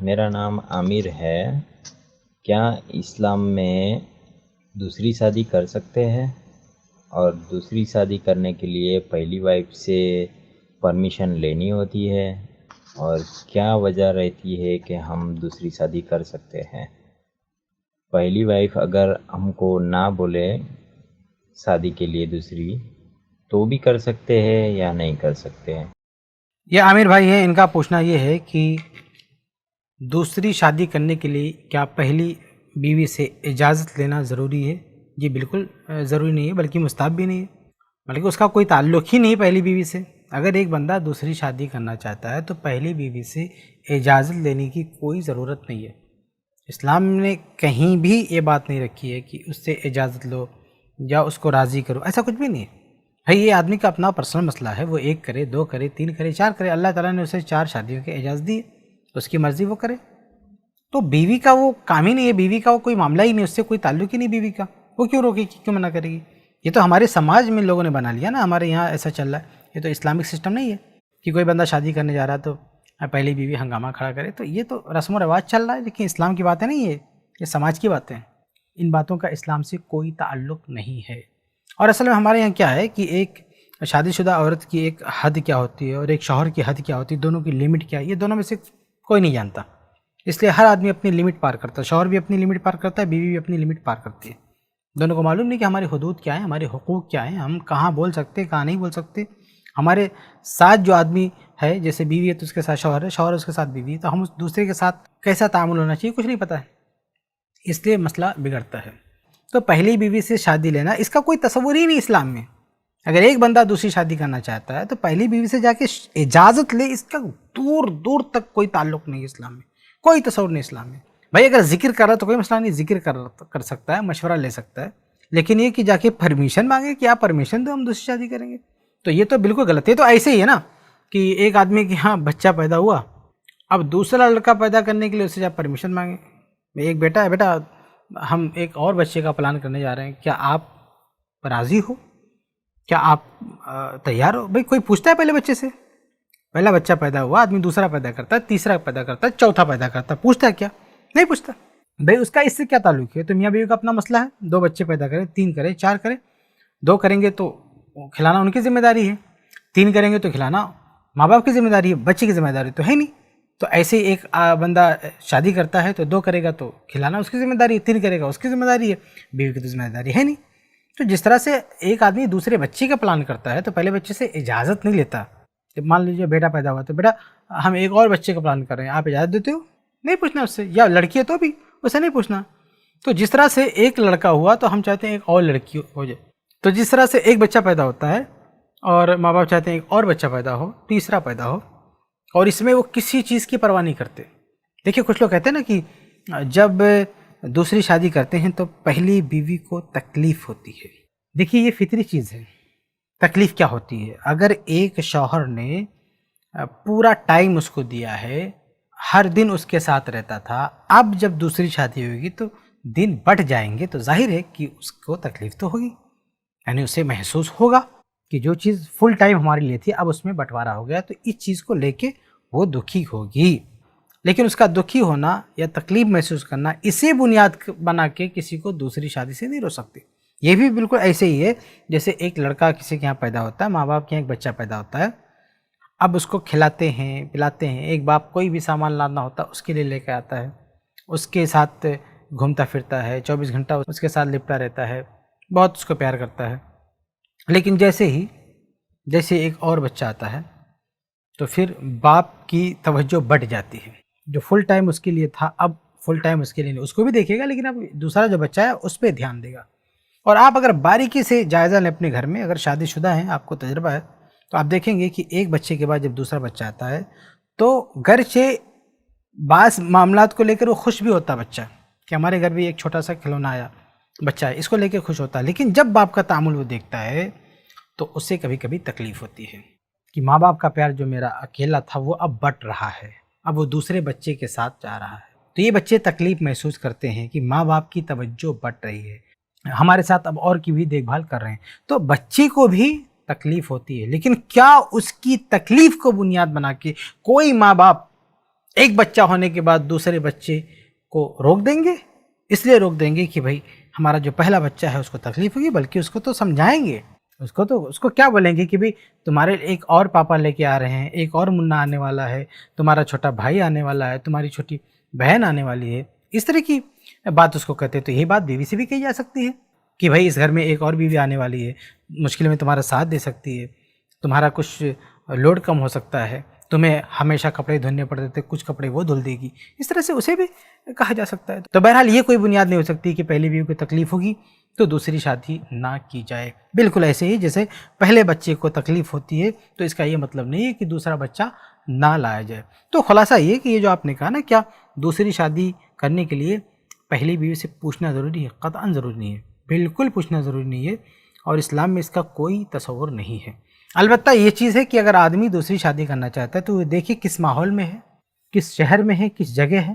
میرا نام عامر ہے۔ کیا اسلام میں دوسری شادی کر سکتے ہیں؟ اور دوسری شادی کرنے کے لیے پہلی وائف سے پرمیشن لینی ہوتی ہے؟ اور کیا وجہ رہتی ہے کہ ہم دوسری شادی کر سکتے ہیں؟ پہلی وائف اگر ہم کو نہ بولے شادی کے لیے دوسری تو بھی کر سکتے ہیں یا نہیں کر سکتے ہیں؟ یہ عامر بھائی ہے، ان کا پوچھنا یہ ہے کہ دوسری شادی کرنے کے لیے کیا پہلی بیوی سے اجازت لینا ضروری ہے؟ جی بالکل ضروری نہیں ہے، بلکہ مستحب بھی نہیں ہے، بلکہ اس کا کوئی تعلق ہی نہیں پہلی بیوی سے۔ اگر ایک بندہ دوسری شادی کرنا چاہتا ہے تو پہلی بیوی سے اجازت لینے کی کوئی ضرورت نہیں ہے۔ اسلام نے کہیں بھی یہ بات نہیں رکھی ہے کہ اس سے اجازت لو یا اس کو راضی کرو، ایسا کچھ بھی نہیں ہے۔ بھائی یہ آدمی کا اپنا پرسنل مسئلہ ہے، وہ 1 کرے 2 کرے 3 کرے 4 کرے، اللہ تعالیٰ نے اسے 4 شادیوں کی اجازت دی ہے، اس کی مرضی وہ کرے۔ تو بیوی کا وہ کام ہی نہیں ہے، بیوی کا وہ کوئی معاملہ ہی نہیں، اس سے کوئی تعلق ہی نہیں بیوی کا، وہ کیوں روکے گی، کیوں منع کرے گی؟ یہ تو ہمارے سماج میں لوگوں نے بنا لیا نا، ہمارے یہاں ایسا چل رہا ہے، یہ تو اسلامک سسٹم نہیں ہے کہ کوئی بندہ شادی کرنے جا رہا ہے تو پہلی بیوی ہنگامہ کھڑا کرے، تو یہ تو رسم و رواج چل رہا ہے، لیکن اسلام کی باتیں نہیں ہے، یہ سماج کی باتیں ہیں، ان باتوں کا اسلام سے کوئی تعلق نہیں ہے۔ اور اصل میں ہمارے یہاں کیا ہے کہ ایک شادی شدہ عورت کی ایک حد کیا ہوتی ہے اور ایک شوہر کی حد کیا ہوتی ہے، دونوں کی لمٹ کیا ہے، یہ دونوں میں سے کوئی نہیں جانتا۔ اس لیے ہر آدمی اپنی لمٹ پار کرتا ہے، شوہر بھی اپنی لمٹ پار کرتا ہے، بیوی بھی اپنی لمٹ پار کرتی ہے۔ دونوں کو معلوم نہیں کہ ہماری حدود کیا ہیں، ہمارے حقوق کیا ہیں، ہم کہاں بول سکتے کہاں نہیں بول سکتے، ہمارے ساتھ جو آدمی ہے، جیسے بیوی ہے تو اس کے ساتھ شوہر ہے، شوہر اس کے ساتھ بیوی ہے، تو ہم اس دوسرے کے ساتھ کیسا تعامل ہونا چاہیے کچھ نہیں پتہ ہے، اس لیے مسئلہ بگڑتا ہے۔ تو پہلی بیوی سے شادی لینا اس کا کوئی تصور ہی نہیں اسلام میں۔ اگر ایک بندہ دوسری شادی کرنا چاہتا ہے تو پہلی بیوی سے جا کے اجازت لے، اس کا دور دور تک کوئی تعلق نہیں اسلام میں، کوئی تصور نہیں اسلام میں۔ بھائی اگر ذکر کر رہا تو کوئی مسئلہ نہیں، ذکر کر سکتا ہے، مشورہ لے سکتا ہے، لیکن یہ کہ جا کے پرمیشن مانگے کہ آپ پرمیشن دو ہم دوسری شادی کریں گے، تو یہ تو بالکل غلط ہے۔ تو ایسے ہی ہے نا کہ ایک آدمی کے ہاں بچہ پیدا ہوا، اب دوسرا لڑکا پیدا کرنے کے لیے اس سے جب پرمیشن مانگے، ایک بیٹا ہے، بیٹا ہم ایک اور بچے کا پلان کرنے جا رہے ہیں، کیا آپ راضی ہو، کیا آپ تیار ہو؟ بھائی کوئی پوچھتا ہے پہلے بچے سے؟ پہلا بچہ پیدا ہوا، آدمی دوسرا پیدا کرتا ہے، تیسرا پیدا کرتا ہے، چوتھا پیدا کرتا ہے، پوچھتا ہے کیا؟ نہیں پوچھتا۔ بھائی اس کا اس سے کیا تعلق ہے؟ تو میاں بیوی کا اپنا مسئلہ ہے، 2 بچے پیدا کریں، 3 کریں، 4 کریں، 2 کریں گے تو کھلانا ان کی ذمہ داری ہے، 3 کریں گے تو کھلانا ماں باپ کی ذمہ داری ہے، بچے کی ذمہ داری تو ہے نہیں۔ تو ایسے ایک بندہ شادی کرتا ہے تو 2 کرے گا تو کھلانا اس کی ذمہ داری ہے، 3 کرے گا اس کی ذمہ داری ہے، بیوی کی تو ذمہ داری ہے نہیں۔ تو جس طرح سے ایک آدمی دوسرے بچے کا پلان کرتا ہے تو پہلے بچے سے اجازت نہیں لیتا۔ جب مان لیجیے بیٹا پیدا ہوا تو بیٹا ہم ایک اور بچے کا پلان کر رہے ہیں، آپ اجازت دیتے ہو؟ نہیں پوچھنا اس سے، یا لڑکی ہے تو بھی اسے نہیں پوچھنا۔ تو جس طرح سے ایک لڑکا ہوا تو ہم چاہتے ہیں ایک اور لڑکی ہو جائے، تو جس طرح سے ایک بچہ پیدا ہوتا ہے اور ماں باپ چاہتے ہیں ایک اور بچہ پیدا ہو، تیسرا پیدا ہو، اور اس میں وہ کسی چیز کی پرواہ نہیں کرتے۔ دیکھیے کچھ لوگ کہتے ہیں نا کہ جب دوسری شادی کرتے ہیں تو پہلی بیوی کو تکلیف ہوتی ہے۔ دیکھیے یہ فطری چیز ہے، تکلیف کیا ہوتی ہے؟ اگر ایک شوہر نے پورا ٹائم اس کو دیا ہے، ہر دن اس کے ساتھ رہتا تھا، اب جب دوسری شادی ہوگی تو دن بڑھ جائیں گے، تو ظاہر ہے کہ اس کو تکلیف تو ہوگی، یعنی اسے محسوس ہوگا کہ جو چیز فل ٹائم ہمارے لیے تھی اب اس میں بٹوارا ہو گیا، تو اس چیز کو لے کے وہ دکھی ہوگی۔ لیکن اس کا دکھی ہونا یا تکلیف محسوس کرنا اسے بنیاد بنا کے کسی کو دوسری شادی سے نہیں روک سکتے۔ یہ بھی بالکل ایسے ہی ہے جیسے ایک لڑکا کسی کے یہاں پیدا ہوتا ہے، ماں باپ کے یہاں ایک بچہ پیدا ہوتا ہے، اب اس کو کھلاتے ہیں پلاتے ہیں، ایک باپ کوئی بھی سامان لانا ہوتا ہے اس کے لیے لے کے آتا ہے، اس کے ساتھ گھومتا پھرتا ہے، 24 گھنٹہ اس کے ساتھ لپٹا رہتا ہے، بہت اس کو پیار کرتا ہے۔ لیکن جیسے ایک اور بچہ آتا ہے تو پھر باپ کی توجہ بڑھ جاتی ہے، جو فل ٹائم اس کے لیے تھا اب فل ٹائم اس کے لیے نہیں، اس کو بھی دیکھے گا لیکن اب دوسرا جو بچہ ہے اس پہ دھیان دے گا۔ اور آپ اگر باریکی سے جائزہ لیں اپنے گھر میں، اگر شادی شدہ ہیں آپ کو تجربہ ہے تو آپ دیکھیں گے کہ ایک بچے کے بعد جب دوسرا بچہ آتا ہے تو گرچہ بعض معاملات کو لے کر وہ خوش بھی ہوتا بچہ کہ ہمارے گھر بھی ایک چھوٹا سا کھلونا آیا بچہ ہے، اس کو لے کے خوش ہوتا ہے، لیکن جب باپ کا تعامل وہ دیکھتا ہے تو اسے کبھی کبھی تکلیف ہوتی ہے کہ ماں باپ کا پیار جو میرا اکیلا تھا وہ اب بٹ رہا ہے، اب وہ دوسرے بچے کے ساتھ جا رہا ہے۔ تو یہ بچے تکلیف محسوس کرتے ہیں کہ ماں باپ کی توجہ بٹ رہی ہے، ہمارے ساتھ اب اور کی بھی دیکھ بھال کر رہے ہیں، تو بچے کو بھی تکلیف ہوتی ہے، لیکن کیا اس کی تکلیف کو بنیاد بنا کے کوئی ماں باپ ایک بچہ ہونے کے بعد دوسرے بچے کو روک دیں گے؟ اس لیے روک دیں گے کہ بھائی ہمارا جو پہلا بچہ ہے اس کو تکلیف ہوگی، بلکہ اس کو تو سمجھائیں گے، اس کو کیا بولیں گے کہ بھائی تمہارے ایک اور پاپا لے کے آ رہے ہیں، ایک اور منا آنے والا ہے، تمہارا چھوٹا بھائی آنے والا ہے، تمہاری چھوٹی بہن آنے والی ہے، اس طرح کی بات اس کو کہتے ہیں۔ تو یہی بات بیوی سے بھی کہی جا سکتی ہے کہ بھائی اس گھر میں ایک اور بیوی آنے والی ہے، مشکل میں تمہارا ساتھ دے سکتی ہے، تمہارا کچھ لوڈ کم ہو سکتا ہے، تمہیں ہمیشہ کپڑے دھونے پڑتے تھے، کچھ کپڑے وہ دھل دے گی، اس طرح سے اسے بھی کہا جا سکتا ہے۔ تو بہرحال یہ کوئی بنیاد نہیں ہو سکتی کہ پہلی بیوی کو تکلیف ہوگی تو دوسری شادی نہ کی جائے۔ بالکل ایسے ہی جیسے پہلے بچے کو تکلیف ہوتی ہے تو اس کا یہ مطلب نہیں ہے کہ دوسرا بچہ نہ لایا جائے۔ تو خلاصہ یہ کہ یہ جو آپ نے کہا نا، کیا دوسری شادی کرنے کے لیے پہلی بیوی سے پوچھنا ضروری ہے؟ قطعاً ضروری نہیں ہے، بالکل پوچھنا ضروری نہیں ہے، اور اسلام میں اس کا کوئی تصور نہیں ہے۔ البتہ یہ چیز ہے کہ اگر آدمی دوسری شادی کرنا چاہتا ہے تو وہ دیکھیے کس ماحول میں ہے، کس شہر میں ہے، کس جگہ ہے،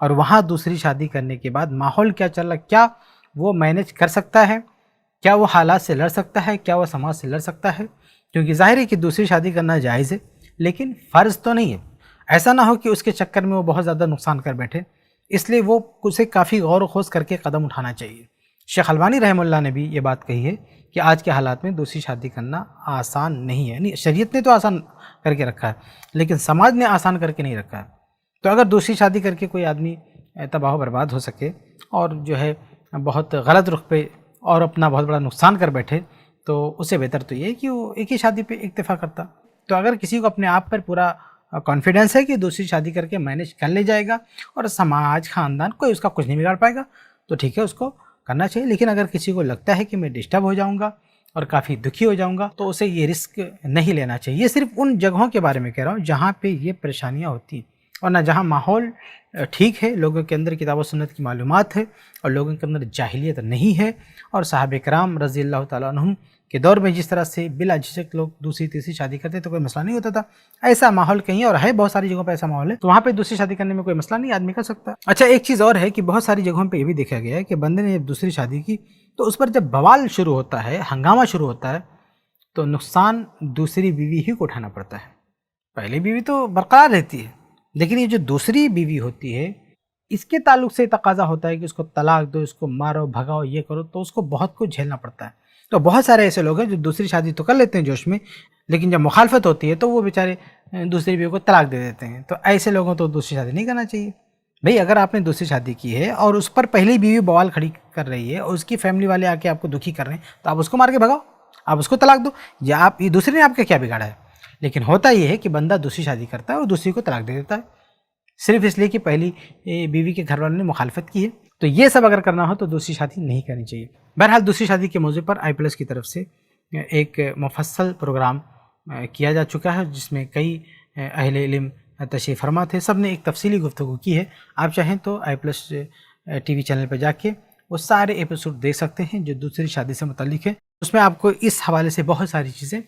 اور وہاں دوسری شادی کرنے کے بعد ماحول کیا چل رہا ہے، کیا وہ مینیج کر سکتا ہے، کیا وہ حالات سے لڑ سکتا ہے، کیا وہ سماج سے لڑ سکتا ہے۔ کیونکہ ظاہر ہے کہ دوسری شادی کرنا جائز ہے، لیکن فرض تو نہیں ہے۔ ایسا نہ ہو کہ اس کے چکر میں وہ بہت زیادہ نقصان کر بیٹھے، اس لیے وہ اسے کافی غور و خوض کر کے قدم اٹھانا چاہیے۔ شیخ البانی رحمہ اللہ نے بھی یہ بات کہی ہے کہ آج کے حالات میں دوسری شادی کرنا آسان نہیں ہے، یعنی شریعت نے تو آسان کر کے رکھا ہے لیکن سماج نے آسان کر کے نہیں رکھا ہے۔ تو اگر دوسری شادی کر کے کوئی آدمی تباہ و برباد ہو سکے اور جو ہے بہت غلط رخ پہ اور اپنا بہت بڑا نقصان کر بیٹھے، تو اسے بہتر تو یہ ہے کہ وہ ایک ہی شادی پہ اکتفا کرتا۔ تو اگر کسی کو اپنے آپ پر پورا کانفیڈنس ہے کہ دوسری شادی کر کے مینیج کر لے جائے گا اور سماج، خاندان، کوئی اس کا کچھ نہیں بگاڑ پائے گا، تو ٹھیک ہے، اس کو کرنا چاہیے۔ لیکن اگر کسی کو لگتا ہے کہ میں ڈسٹرب ہو جاؤں گا اور کافی دکھی ہو جاؤں گا، تو اسے یہ رسک نہیں لینا چاہیے۔ یہ صرف ان جگہوں کے بارے میں کہہ رہا ہوں جہاں پہ یہ پریشانیاں ہوتی ہیں، اور نہ جہاں ماحول ٹھیک ہے، لوگوں کے اندر کتاب و سنت کی معلومات ہے اور لوگوں کے اندر جاہلیت نہیں ہے، اور صحابہ کرام رضی اللہ تعالیٰ عنہم کے دور میں جس طرح سے بلا جھجک لوگ دوسری تیسری شادی کرتے تو کوئی مسئلہ نہیں ہوتا تھا۔ ایسا ماحول کہیں اور ہے، بہت ساری جگہوں پہ ایسا ماحول ہے، تو وہاں پہ دوسری شادی کرنے میں کوئی مسئلہ نہیں، آدمی کر سکتا ہے۔ اچھا، ایک چیز اور ہے کہ بہت ساری جگہوں پہ یہ بھی دیکھا گیا ہے کہ بندے نے جب دوسری شادی کی تو اس پر جب بوال شروع ہوتا ہے، ہنگامہ شروع ہوتا ہے، تو نقصان دوسری بیوی ہی کو اٹھانا پڑتا ہے۔ پہلی بیوی تو برقرار رہتی ہے، لیکن یہ جو دوسری بیوی ہوتی ہے، اس کے تعلق سے تقاضا ہوتا ہے کہ اس کو طلاق دو، اس کو مارو بھگاؤ، یہ کرو، تو اس کو بہت کچھ جھیلنا پڑتا ہے۔ تو بہت سارے ایسے لوگ ہیں جو دوسری شادی تو کر لیتے ہیں جوش میں، لیکن جب مخالفت ہوتی ہے تو وہ بیچارے دوسری بیوی کو طلاق دے دیتے ہیں۔ تو ایسے لوگوں تو دوسری شادی نہیں کرنا چاہیے۔ بھئی اگر آپ نے دوسری شادی کی ہے اور اس پر پہلی بیوی بوال کھڑی کر رہی ہے اور اس کی فیملی والے آ کے آپ کو دکھی کر رہے ہیں، تو آپ اس کو مار کے بھگاؤ، آپ اس کو طلاق دو، یا آپ یہ دوسرے نے آپ کا کیا بگاڑا ہے۔ لیکن ہوتا یہ ہے کہ بندہ دوسری شادی کرتا ہے اور دوسری کو طلاق دے دیتا ہے، صرف اس لیے کہ پہلی بیوی کے گھر والوں نے مخالفت کی ہے۔ تو یہ سب اگر کرنا ہو تو دوسری شادی نہیں کرنی چاہیے۔ بہرحال دوسری شادی کے موضوع پر آئی پلس کی طرف سے ایک مفصل پروگرام کیا جا چکا ہے، جس میں کئی اہل علم تشریف فرما تھے، سب نے ایک تفصیلی گفتگو کی ہے۔ آپ چاہیں تو آئی پلس ٹی وی چینل پہ جا کے وہ سارے ایپیسوڈ دیکھ سکتے ہیں جو دوسری شادی سے متعلق ہے۔ اس میں آپ کو اس حوالے سے بہت ساری چیزیں